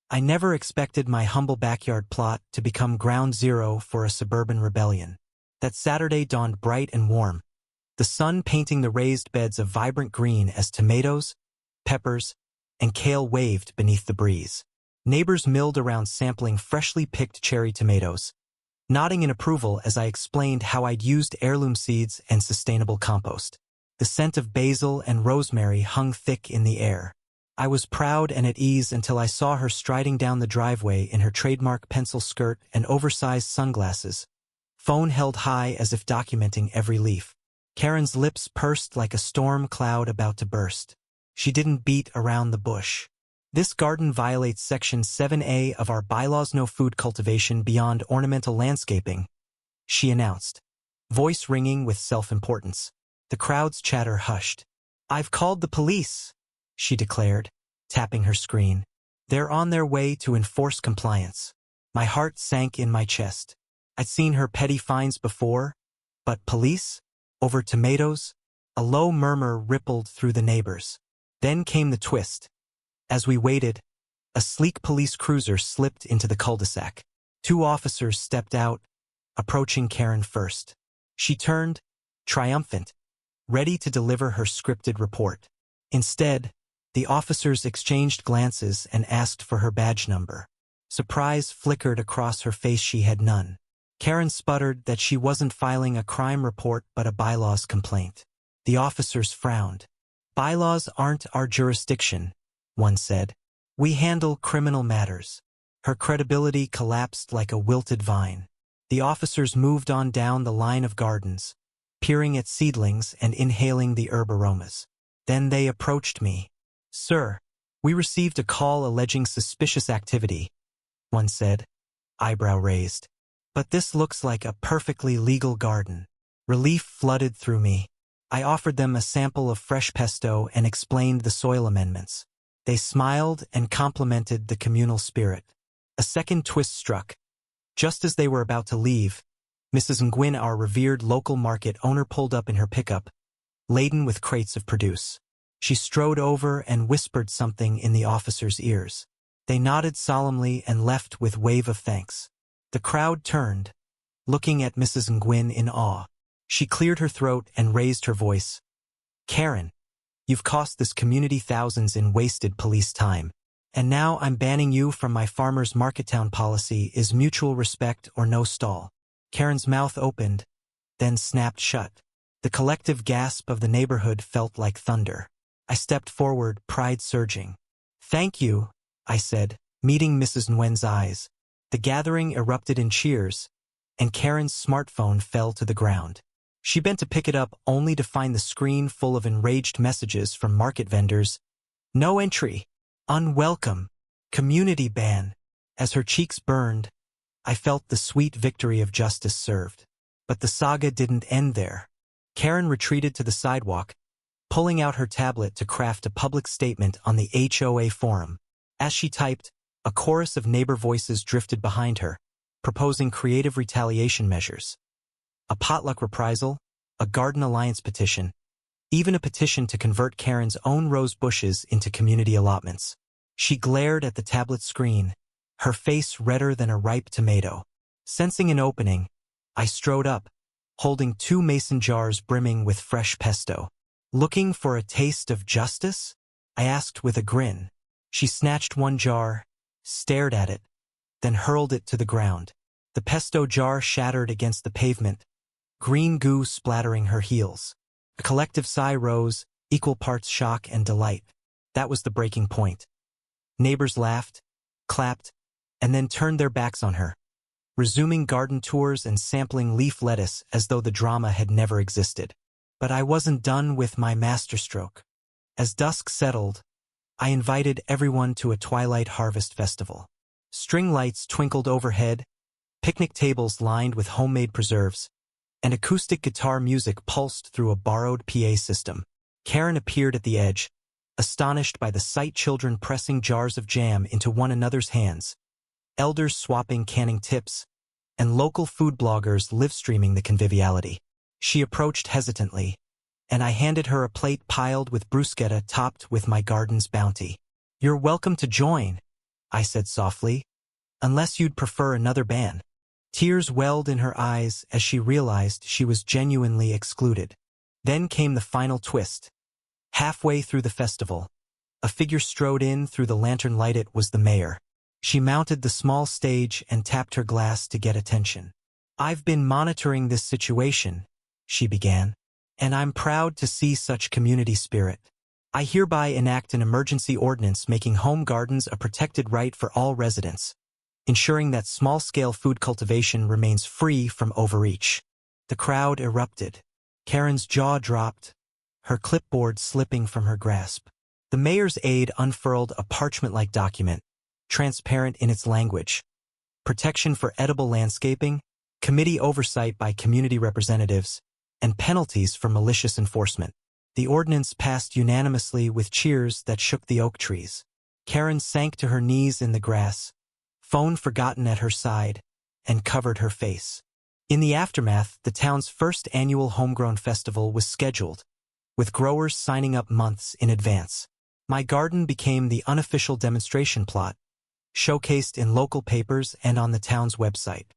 I never expected my humble backyard plot to become ground zero for a suburban rebellion. That Saturday dawned bright and warm, the sun painting the raised beds of vibrant green as tomatoes, peppers, and kale waved beneath the breeze. Neighbors milled around sampling freshly picked cherry tomatoes, nodding in approval as I explained how I'd used heirloom seeds and sustainable compost. The scent of basil and rosemary hung thick in the air. I was proud and at ease until I saw her striding down the driveway in her trademark pencil skirt and oversized sunglasses, phone held high as if documenting every leaf. Karen's lips pursed like a storm cloud about to burst. She didn't beat around the bush. This garden violates Section 7A of our bylaws: no food cultivation beyond ornamental landscaping, she announced, voice ringing with self-importance. The crowd's chatter hushed. I've called the police, she declared, tapping her screen. They're on their way to enforce compliance. My heart sank in my chest. I'd seen her petty fines before, but police? Over tomatoes? A low murmur rippled through the neighbors. Then came the twist. As we waited, a sleek police cruiser slipped into the cul-de-sac. 2 officers stepped out, approaching Karen first. She turned, triumphant, ready to deliver her scripted report. Instead, the officers exchanged glances and asked for her badge number. Surprise flickered across her face. She had none. Karen sputtered that she wasn't filing a crime report but a bylaws complaint. The officers frowned. Bylaws aren't our jurisdiction, one said. We handle criminal matters. Her credibility collapsed like a wilted vine. The officers moved on down the line of gardens, peering at seedlings and inhaling the herb aromas. Then they approached me. Sir, we received a call alleging suspicious activity, one said, eyebrow raised. But this looks like a perfectly legal garden. Relief flooded through me. I offered them a sample of fresh pesto and explained the soil amendments. They smiled and complimented the communal spirit. A second twist struck. Just as they were about to leave, Mrs. Nguyen, our revered local market owner, pulled up in her pickup, laden with crates of produce. She strode over and whispered something in the officers' ears. They nodded solemnly and left with wave of thanks. The crowd turned, looking at Mrs. Nguyen in awe. She cleared her throat and raised her voice. Karen, you've cost this community thousands in wasted police time. And now I'm banning you from my farmer's market. Town policy is mutual respect or no stall. Karen's mouth opened, then snapped shut. The collective gasp of the neighborhood felt like thunder. I stepped forward, pride surging. Thank you, I said, meeting Mrs. Nguyen's eyes. The gathering erupted in cheers, and Karen's smartphone fell to the ground. She bent to pick it up only to find the screen full of enraged messages from market vendors. No entry. Unwelcome. Community ban. As her cheeks burned, I felt the sweet victory of justice served. But the saga didn't end there. Karen retreated to the sidewalk, pulling out her tablet to craft a public statement on the HOA forum. As she typed, a chorus of neighbor voices drifted behind her, proposing creative retaliation measures. A potluck reprisal, a garden alliance petition, even a petition to convert Karen's own rose bushes into community allotments. She glared at the tablet screen, her face redder than a ripe tomato. Sensing an opening, I strode up, holding 2 mason jars brimming with fresh pesto. Looking for a taste of justice? I asked with a grin. She snatched one jar, stared at it, then hurled it to the ground. The pesto jar shattered against the pavement, green goo splattering her heels. A collective sigh rose, equal parts shock and delight. That was the breaking point. Neighbors laughed, clapped, and then turned their backs on her, resuming garden tours and sampling leaf lettuce as though the drama had never existed. But I wasn't done with my masterstroke. As dusk settled, I invited everyone to a twilight harvest festival. String lights twinkled overhead, picnic tables lined with homemade preserves, and acoustic guitar music pulsed through a borrowed PA system. Karen appeared at the edge, astonished by the sight: children pressing jars of jam into one another's hands, elders swapping canning tips, and local food bloggers live-streaming the conviviality. She approached hesitantly, and I handed her a plate piled with bruschetta topped with my garden's bounty. You're welcome to join, I said softly. Unless you'd prefer another ban. Tears welled in her eyes as she realized she was genuinely excluded. Then came the final twist. Halfway through the festival, a figure strode in through the lantern light. It was the mayor. She mounted the small stage and tapped her glass to get attention. I've been monitoring this situation, she began, and I'm proud to see such community spirit. I hereby enact an emergency ordinance making home gardens a protected right for all residents, ensuring that small-scale food cultivation remains free from overreach. The crowd erupted. Karen's jaw dropped, her clipboard slipping from her grasp. The mayor's aide unfurled a parchment-like document, transparent in its language. Protection for edible landscaping, committee oversight by community representatives, and penalties for malicious enforcement. The ordinance passed unanimously with cheers that shook the oak trees. Karen sank to her knees in the grass, phone forgotten at her side, and covered her face. In the aftermath, the town's first annual homegrown festival was scheduled, with growers signing up months in advance. My garden became the unofficial demonstration plot, showcased in local papers and on the town's website.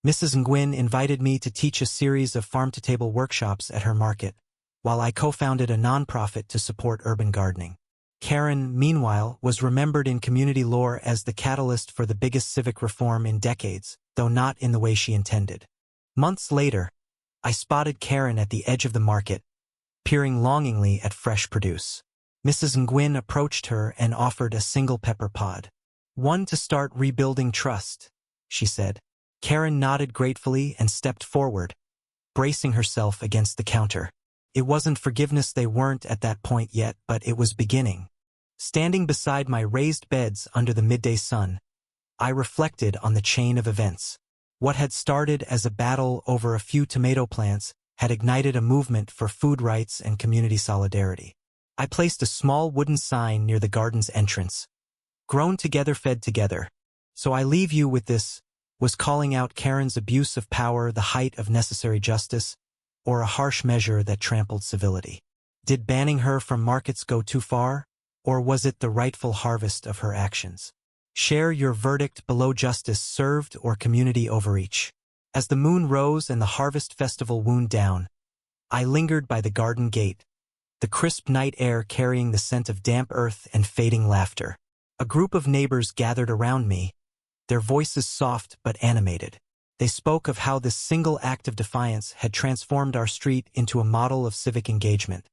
Mrs. Nguyen invited me to teach a series of farm-to-table workshops at her market, while I co-founded a nonprofit to support urban gardening. Karen, meanwhile, was remembered in community lore as the catalyst for the biggest civic reform in decades, though not in the way she intended. Months later, I spotted Karen at the edge of the market, peering longingly at fresh produce. Mrs. Nguyen approached her and offered a single pepper pod. One to start rebuilding trust, she said. Karen nodded gratefully and stepped forward, bracing herself against the counter. It wasn't forgiveness they weren't at that point yet, but it was beginning. Standing beside my raised beds under the midday sun, I reflected on the chain of events. What had started as a battle over a few tomato plants had ignited a movement for food rights and community solidarity. I placed a small wooden sign near the garden's entrance. Grown together, fed together. So I leave you with this. Was calling out Karen's abuse of power the height of necessary justice, or a harsh measure that trampled civility? Did banning her from markets go too far, or was it the rightful harvest of her actions? Share your verdict below. Justice served or community overreach. As the moon rose and the harvest festival wound down, I lingered by the garden gate, the crisp night air carrying the scent of damp earth and fading laughter. A group of neighbors gathered around me, their voices soft but animated. They spoke of how this single act of defiance had transformed our street into a model of civic engagement,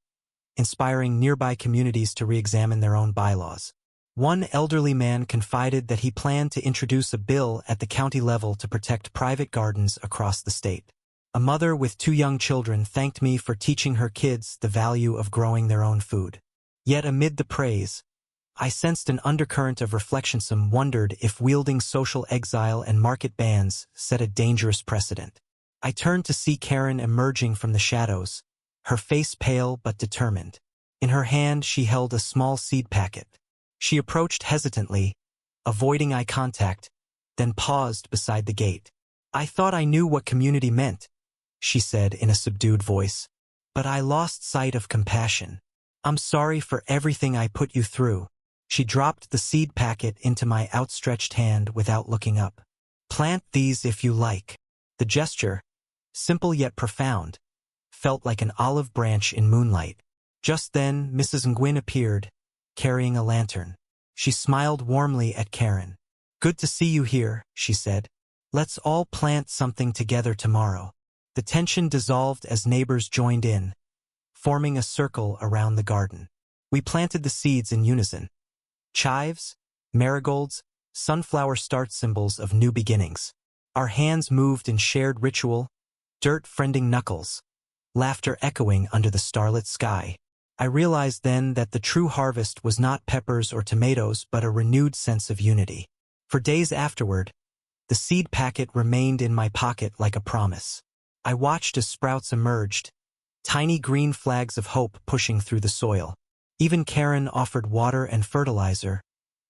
inspiring nearby communities to re-examine their own bylaws. One elderly man confided that he planned to introduce a bill at the county level to protect private gardens across the state. A mother with 2 young children thanked me for teaching her kids the value of growing their own food. Yet amid the praise, I sensed an undercurrent of reflection. Some wondered if wielding social exile and market bans set a dangerous precedent. I turned to see Karen emerging from the shadows, her face pale but determined. In her hand she held a small seed packet. She approached hesitantly, avoiding eye contact, then paused beside the gate. I thought I knew what community meant, she said in a subdued voice, but I lost sight of compassion. I'm sorry for everything I put you through. She dropped the seed packet into my outstretched hand without looking up. Plant these if you like. The gesture, simple yet profound, felt like an olive branch in moonlight. Just then, Mrs. Nguyen appeared, carrying a lantern. She smiled warmly at Karen. Good to see you here, she said. Let's all plant something together tomorrow. The tension dissolved as neighbors joined in, forming a circle around the garden. We planted the seeds in unison. Chives, marigolds, sunflower start symbols of new beginnings. Our hands moved in shared ritual, dirt friending knuckles, laughter echoing under the starlit sky. I realized then that the true harvest was not peppers or tomatoes but a renewed sense of unity. For days afterward, the seed packet remained in my pocket like a promise. I watched as sprouts emerged, tiny green flags of hope pushing through the soil. Even Karen offered water and fertilizer,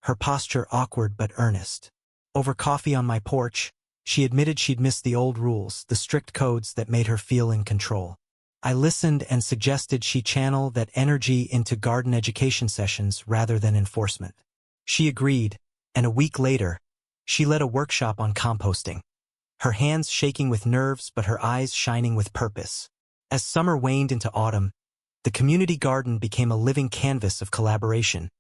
her posture awkward but earnest. Over coffee on my porch, she admitted she'd missed the old rules, the strict codes that made her feel in control. I listened and suggested she channel that energy into garden education sessions rather than enforcement. She agreed, and a week later, she led a workshop on composting. Her hands shaking with nerves but her eyes shining with purpose. As summer waned into autumn, the community garden became a living canvas of collaboration,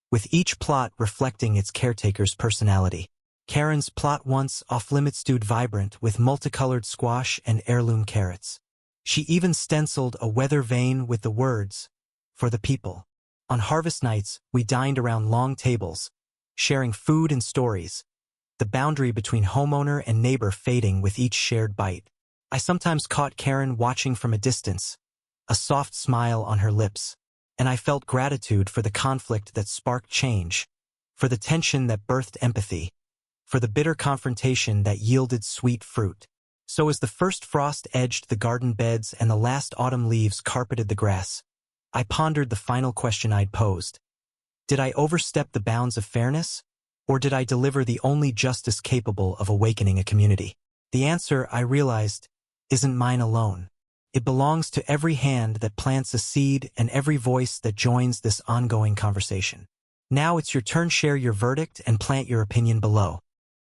with each plot reflecting its caretaker's personality. Karen's plot once off-limits stewed vibrant with multicolored squash and heirloom carrots. She even stenciled a weather vane with the words, "For the people." On harvest nights, we dined around long tables, sharing food and stories, the boundary between homeowner and neighbor fading with each shared bite. I sometimes caught Karen watching from a distance, a soft smile on her lips, and I felt gratitude for the conflict that sparked change, for the tension that birthed empathy, for the bitter confrontation that yielded sweet fruit. So as the first frost edged the garden beds and the last autumn leaves carpeted the grass, I pondered the final question I'd posed. Did I overstep the bounds of fairness, or did I deliver the only justice capable of awakening a community? The answer, I realized, isn't mine alone. It belongs to every hand that plants a seed and every voice that joins this ongoing conversation. Now it's your turn. Share your verdict and plant your opinion below.